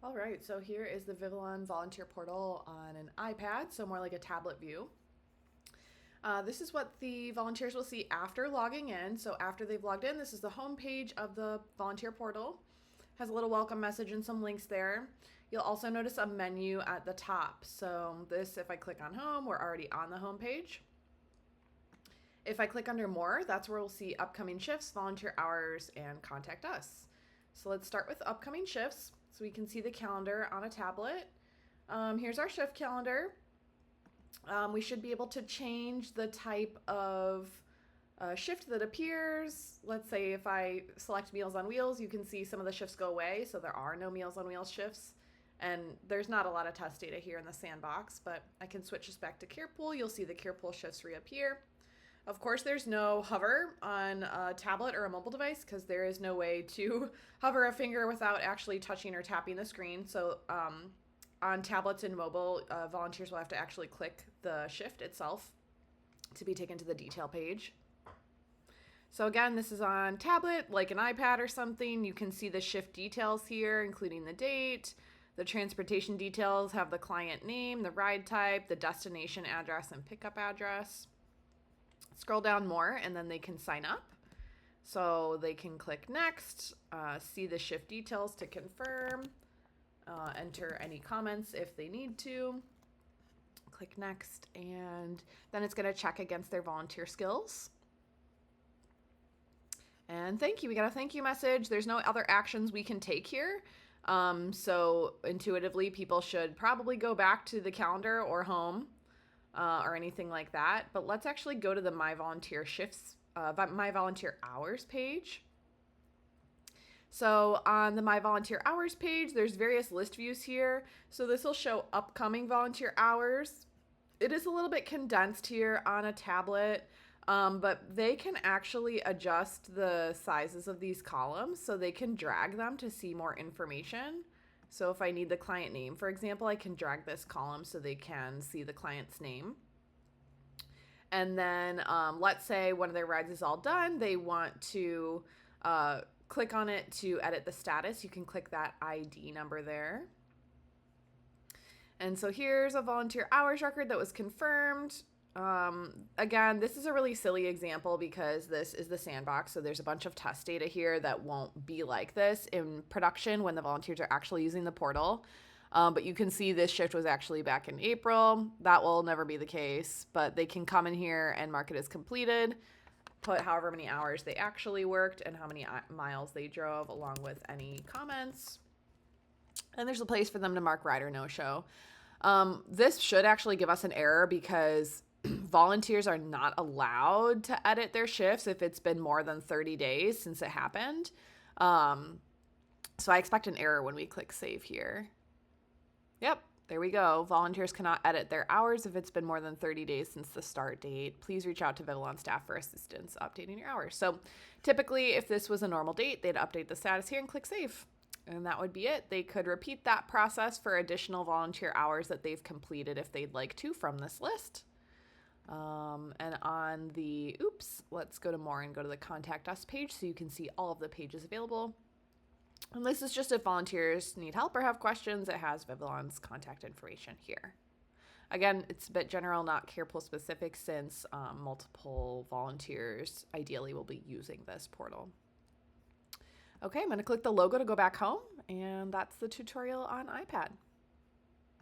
All right, so here is the Vivalon volunteer portal on an iPad, so more like a tablet view. This is what the volunteers will see after logging in. So after they've logged in, this is the home page of the volunteer portal. Has a little welcome message and some links there. You'll also notice a menu at the top. So this, if I click on home, we're already on the home page. If I click under more, that's where we'll see upcoming shifts, volunteer hours, and contact us. So let's start with upcoming shifts. So we can see the calendar on a tablet. Here's our shift calendar. We should be able to change the type of shift that appears. Let's say if I select Meals on Wheels, you can see some of the shifts go away. So there are no Meals on Wheels shifts. And there's not a lot of test data here in the sandbox, but I can switch this back to Carepool. You'll see the Carepool shifts reappear. Of course, there's no hover on a tablet or a mobile device because there is no way to hover a finger without actually touching or tapping the screen. So on tablets and mobile, volunteers will have to actually click the shift itself to be taken to the detail page. So again, this is on tablet, like an iPad or something. You can see the shift details here, including the date. The transportation details have the client name, the ride type, the destination address, and pickup address. Scroll down more and then they can sign up. So they can click next, see the shift details to confirm, enter any comments if they need to. Click next, and then it's going to check against their volunteer skills. And thank you. We got a thank you message. There's no other actions we can take here. So intuitively, people should probably go back to the calendar or home. Or anything like that. But let's actually go to the My Volunteer Shifts, My Volunteer Hours page. So on the My Volunteer Hours page, there's various list views here. So this will show upcoming volunteer hours. It is a little bit condensed here on a tablet, but they can actually adjust the sizes of these columns so they can drag them to see more information. So if I need the client name, for example, I can drag this column so they can see the client's name. And then let's say one of their rides is all done. They want to click on it to edit the status. You can click that ID number there. And so here's a volunteer hours record that was confirmed. Again, this is a really silly example because this is the sandbox. So there's a bunch of test data here that won't be like this in production when the volunteers are actually using the portal. But you can see this shift was actually back in April. That will never be the case, but they can come in here and mark it as completed, put however many hours they actually worked and how many miles they drove along with any comments. And there's a place for them to mark ride or no show. This should actually give us an error because volunteers are not allowed to edit their shifts if it's been more than 30 days since it happened. So I expect an error when we click save here. Yep, there we go. Volunteers cannot edit their hours if it's been more than 30 days since the start date. Please reach out to Vivalon staff for assistance updating your hours. So typically, if this was a normal date, they'd update the status here and click save. And that would be it. They could repeat that process for additional volunteer hours that they've completed if they'd like to from this list. And on the, let's go to more and go to the contact us page so you can see all of the pages available. And this is just if volunteers need help or have questions, it has Vivalon's contact information here. Again, it's a bit general, not Carepool specific, since multiple volunteers ideally will be using this portal. Okay, I'm going to click the logo to go back home, and that's the tutorial on iPad.